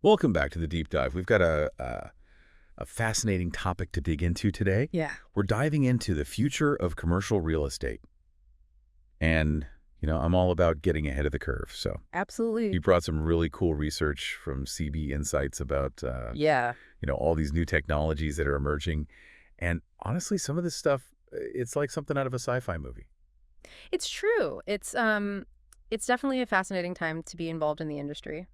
Welcome back to the deep dive. We've got a fascinating topic to dig into today. Yeah. We're diving into the future of commercial real estate. And, I'm all about getting ahead of the curve. So Absolutely. you brought some really cool research from CB Insights about, Yeah. all these new technologies that are emerging. And honestly, some of this stuff, it's like something out of a sci-fi movie. It's true. It's definitely a fascinating time to be involved in the industry.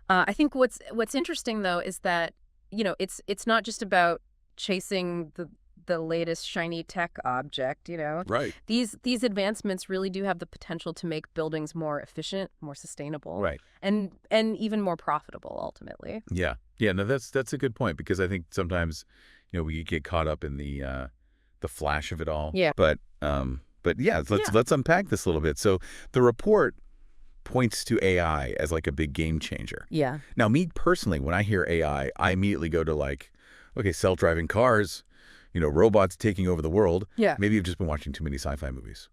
I think what's interesting though is that, it's not just about chasing the latest shiny tech object. Right. These advancements really do have the potential to make buildings more efficient, more sustainable, Right. and even more profitable ultimately. Yeah. Yeah, no, that's a good point because I think sometimes, we get caught up in the flash of it all. Yeah. But yeah, let's Yeah. let's unpack this a little bit. So the report points to AI as like a big game changer. Yeah. Now, me personally, when I hear AI, I immediately go to like, okay, self-driving cars, robots taking over the world. Yeah. Maybe you've just been watching too many sci-fi movies.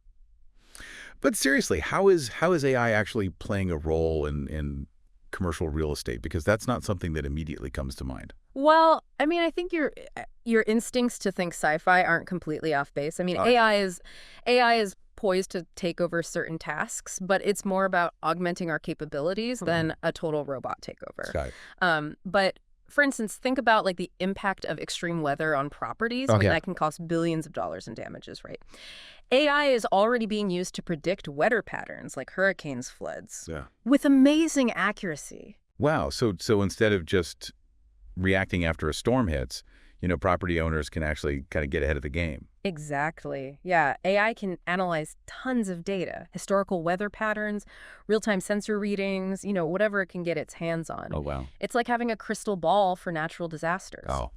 But seriously, how is AI actually playing a role in commercial real estate? Because that's not something that immediately comes to mind. Well, I mean, I think your instincts to think sci-fi aren't completely off base. I mean, Uh, AI is poised to take over certain tasks, but it's more about augmenting our capabilities than a total robot takeover. Got it. But for instance, think about like the impact of extreme weather on properties. I mean, Okay. that can cost billions of dollars in damages, right? AI is already being used to predict weather patterns like hurricanes, floods, Yeah. with amazing accuracy. Wow. So instead of just reacting after a storm hits, property owners can actually kind of get ahead of the game. Exactly. Yeah. AI can analyze tons of data, historical weather patterns, real-time sensor readings, whatever it can get its hands on. Oh, wow. It's like having a crystal ball for natural disasters. Oh,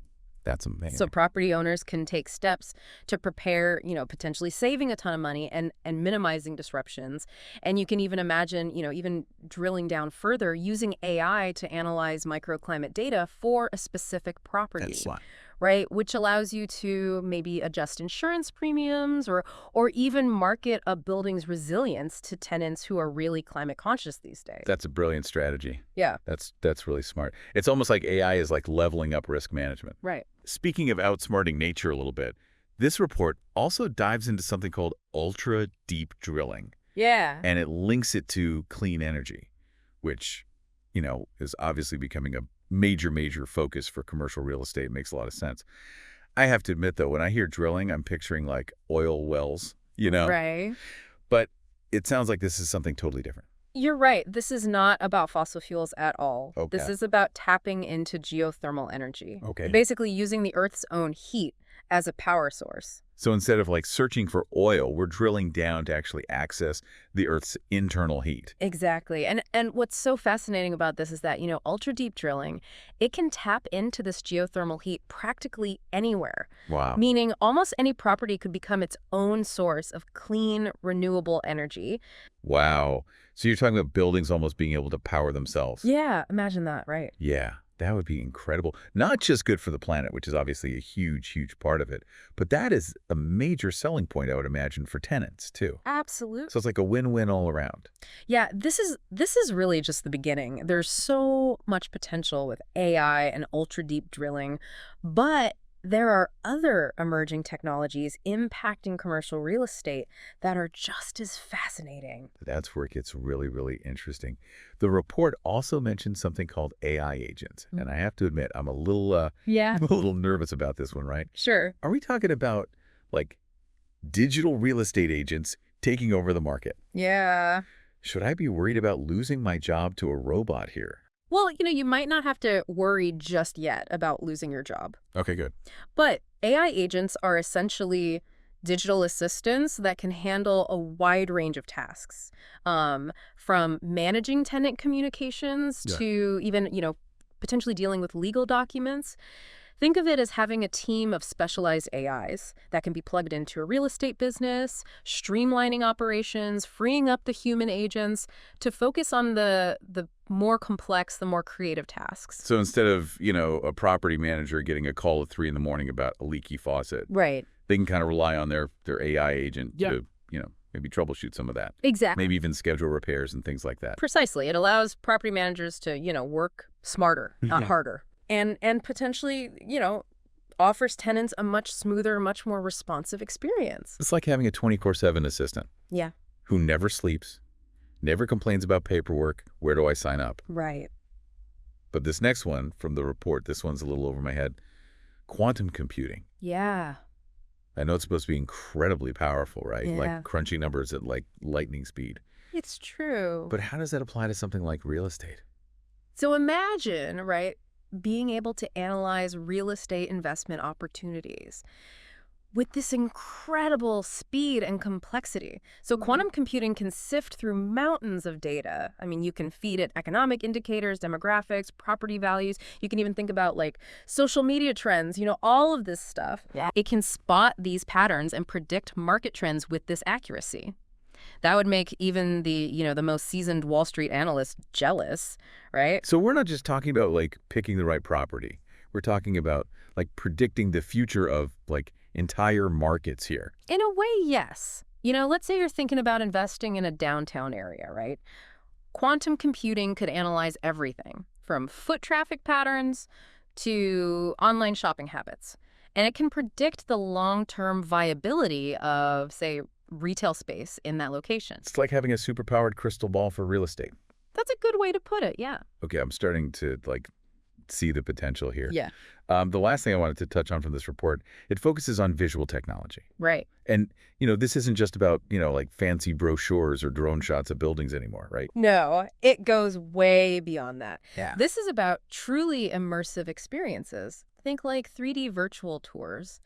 that's So amazing. property owners can take steps to prepare, potentially saving a ton of money and minimizing disruptions. And you can even imagine, even drilling down further using AI to analyze microclimate data for a specific property. That's smart. Right? Which allows you to maybe adjust insurance premiums or even market a building's resilience to tenants who are really climate conscious these days. That's a brilliant strategy. Yeah, That's really smart. It's almost like AI is like leveling up risk management. right. Speaking of outsmarting nature a little bit, this report also dives into something called ultra deep drilling, Yeah. and it links it to clean energy, which, is obviously becoming a major focus for commercial real estate. It makes a lot of sense. I have to admit, though, when I hear drilling, I'm picturing like oil wells. Right. But it sounds like this is something totally different. You're right. This is not about fossil fuels at all. This Okay. is about tapping into geothermal energy. Okay. Basically using the Earth's own heat as a power source. So instead of like searching for oil, we're drilling down to actually access the Earth's internal heat. Exactly. And what's so fascinating about this is that, ultra deep drilling, it can tap into this geothermal heat practically anywhere. Wow. Meaning almost any property could become its own source of clean, renewable energy. Wow. So you're talking about buildings almost being able to power themselves. Yeah, imagine that, right? Yeah, that would be incredible. Not just good for the planet, which is obviously a huge part of it, but that is a major selling point, I would imagine, for tenants too. Absolutely. So it's like a win-win all around. Yeah, this is really just the beginning. There's so much potential with AI and ultra deep drilling, but there are other emerging technologies impacting commercial real estate that are just as fascinating. That's where it gets really interesting. The report also mentioned something called AI agents, and I have to admit, I'm a little Yeah, I'm a little nervous about this one, right? sure. Are we talking about like digital real estate agents taking over the market? Yeah. Should I be worried about losing my job to a robot here? Well, you might not have to worry just yet about losing your job. Okay, good. But AI agents are essentially digital assistants that can handle a wide range of tasks, from managing tenant communications Yeah. to even, potentially dealing with legal documents. Think of it as having a team of specialized AIs that can be plugged into a real estate business, streamlining operations, freeing up the human agents to focus on the more complex, the more creative tasks. So instead of, a property manager getting a call at 3 in the morning about a leaky faucet, Right. they can kind of rely on their AI agent Yeah. to, maybe troubleshoot some of that. Exactly. Maybe even schedule repairs and things like that. Precisely. It allows property managers to, work smarter, not Yeah. harder. And potentially, offers tenants a much smoother, much more responsive experience. It's like having a 24/7 assistant Yeah. who never sleeps, never complains about paperwork. Where do I sign up? Right. But this next one from the report, this one's a little over my head. Quantum computing. Yeah. I know it's supposed to be incredibly powerful, right? Yeah. Like crunching numbers at like lightning speed. It's true. But how does that apply to something like real estate? So imagine, right, being able to analyze real estate investment opportunities with this incredible speed and complexity. So quantum computing can sift through mountains of data. I mean, you can feed it economic indicators, demographics, property values. You can even think about like social media trends, all of this stuff. Yeah. It can spot these patterns and predict market trends with this accuracy. That would make even the most seasoned Wall Street analyst jealous, right? So we're not just talking about like picking the right property. We're talking about like predicting the future of like entire markets here. In a way, yes. Let's say you're thinking about investing in a downtown area, right? Quantum computing could analyze everything from foot traffic patterns to online shopping habits. And it can predict the long-term viability of, say, retail space in that location. It's like having a superpowered crystal ball for real estate. That's a good way to put it, yeah. Okay, I'm starting to like see the potential here. Yeah. The last thing I wanted to touch on from this report, it focuses on visual technology. Right. And, this isn't just about, like fancy brochures or drone shots of buildings anymore, right? No, it goes way beyond that. Yeah. This is about truly immersive experiences. Think like 3D virtual tours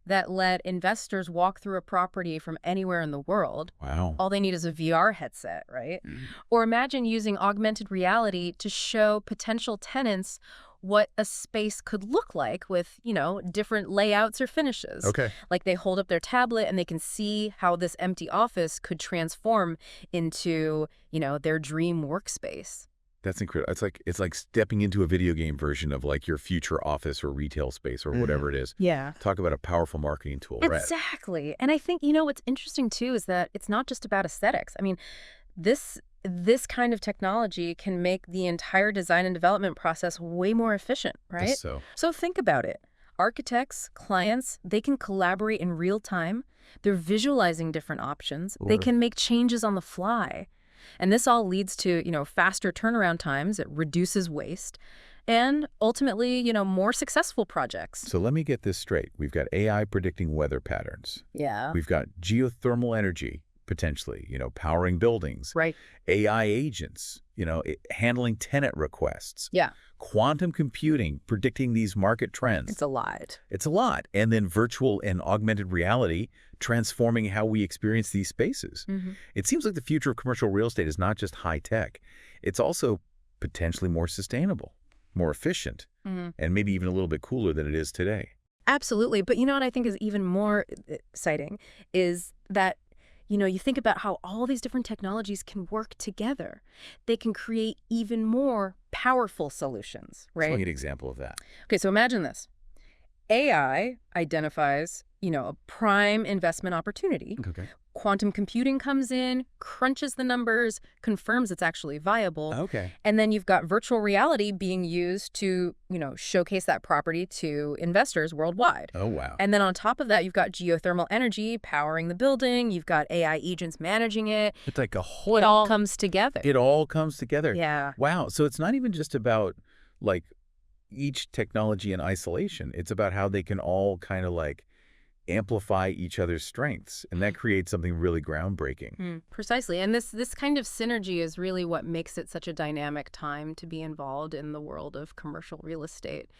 that let investors walk through a property from anywhere in the world. Wow. All they need is a VR headset, right? Or imagine using augmented reality to show potential tenants what a space could look like with, different layouts or finishes. Okay. Like they hold up their tablet and they can see how this empty office could transform into, their dream workspace. That's incredible. It's like stepping into a video game version of like your future office or retail space or whatever it is. Yeah. Talk about a powerful marketing tool, right? Exactly. And I think, what's interesting too is that it's not just about aesthetics. I mean, this kind of technology can make the entire design and development process way more efficient, right? Guess so. So think about it. Architects, clients, they can collaborate in real time. They're visualizing different options. They can make changes on the fly. And this all leads to, faster turnaround times. It reduces waste and ultimately, more successful projects. So let me get this straight. We've got AI predicting weather patterns. Yeah. We've got geothermal energy, potentially, powering buildings. Right. AI agents, handling tenant requests. Yeah. Quantum computing, predicting these market trends. It's a lot. It's a lot. And then virtual and augmented reality transforming how we experience these spaces. It seems like the future of commercial real estate is not just high tech. It's also potentially more sustainable, more efficient, and maybe even a little bit cooler than it is today. Absolutely. But what I think is even more exciting is that, you think about how all these different technologies can work together. They can create even more powerful solutions, right? So I'll get an example of that. Okay, so imagine this. AI identifies, a prime investment opportunity. Okay. Quantum computing comes in, crunches the numbers, confirms it's actually viable. Okay. And then you've got virtual reality being used to, showcase that property to investors worldwide. Oh, wow. And then on top of that, you've got geothermal energy powering the building. You've got AI agents managing it. It's like a whole... It all comes together. It all comes together. Yeah. Wow. So it's not even just about like each technology in isolation. It's about how they can all kind of like amplify each other's strengths. And that creates something really groundbreaking. Precisely. And this kind of synergy is really what makes it such a dynamic time to be involved in the world of commercial real estate.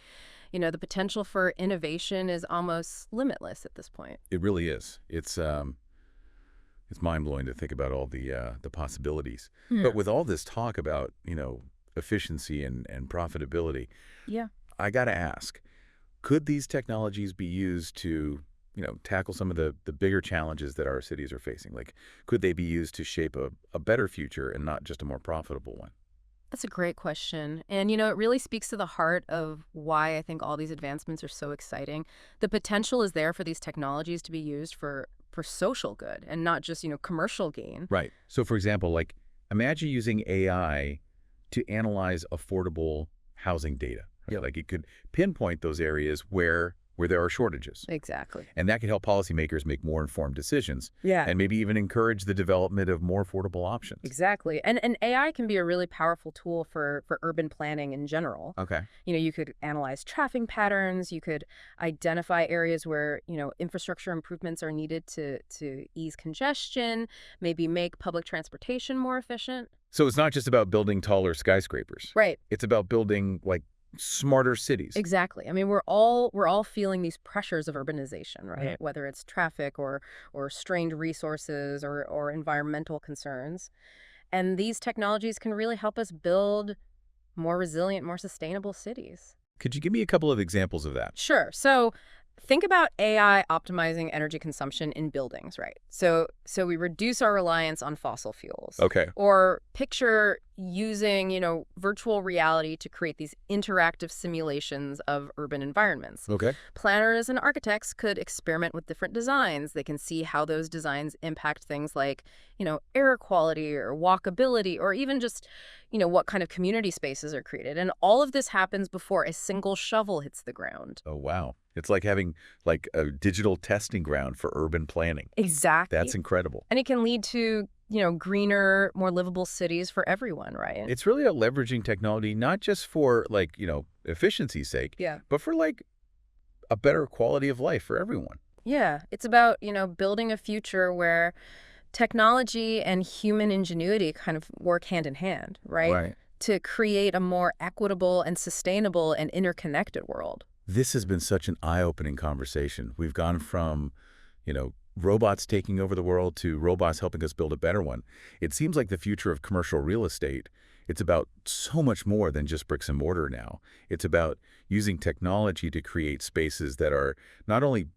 The potential for innovation is almost limitless at this point. It really is. It's mind-blowing to think about all the possibilities. But with all this talk about, efficiency and profitability, yeah, I got to ask, could these technologies be used to tackle some of the bigger challenges that our cities are facing? Like, could they be used to shape a better future and not just a more profitable one? That's a great question. And, it really speaks to the heart of why I think all these advancements are so exciting. The potential is there for these technologies to be used for for social good and not just, commercial gain. Right. So, for example, like imagine using AI to analyze affordable housing data. Right? Like it could pinpoint those areas where there are shortages. Exactly. And that could help policymakers make more informed decisions Yeah. and maybe even encourage the development of more affordable options. Exactly. And AI can be a really powerful tool for urban planning in general. Okay. You could analyze traffic patterns, you could identify areas where, infrastructure improvements are needed to ease congestion, maybe make public transportation more efficient. So it's not just about building taller skyscrapers. Right. It's about building like smarter cities. Exactly. I mean, we're all feeling these pressures of urbanization, right? Right. Whether it's traffic or strained resources or environmental concerns. And these technologies can really help us build more resilient, more sustainable cities. Could you give me a couple of examples of that? Sure. So think about AI optimizing energy consumption in buildings, right? So we reduce our reliance on fossil fuels. Okay. Or picture using, virtual reality to create these interactive simulations of urban environments. Okay. Planners and architects could experiment with different designs. They can see how those designs impact things like, air quality or walkability, or even just, what kind of community spaces are created. And all of this happens before a single shovel hits the ground. Oh, wow. It's like having like a digital testing ground for urban planning. Exactly. That's incredible. And it can lead to, greener, more livable cities for everyone, right? It's really about leveraging technology, not just for like, efficiency's sake, Yeah. but for like a better quality of life for everyone. Yeah. It's about, building a future where technology and human ingenuity kind of work hand in hand, right? Right. To create a more equitable and sustainable and interconnected world. This has been such an eye-opening conversation. We've gone from, robots taking over the world to robots helping us build a better one. It seems like the future of commercial real estate, it's about so much more than just bricks and mortar now. It's about using technology to create spaces that are not only,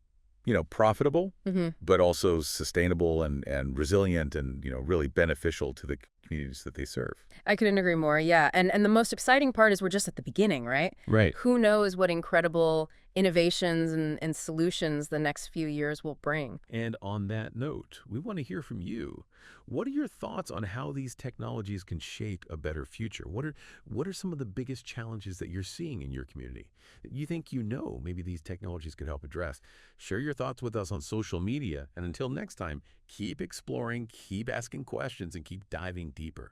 profitable, but also sustainable and resilient and, really beneficial to the communities that they serve. I couldn't agree more, yeah. And the most exciting part is we're just at the beginning, right? Right. Who knows what incredible innovations and solutions the next few years will bring. And on that note, we want to hear from you. What are your thoughts on how these technologies can shape a better future? What are some of the biggest challenges that you're seeing in your community that you think maybe these technologies could help address? Share your thoughts with us on social media. And until next time, keep exploring, keep asking questions, and keep diving deeper.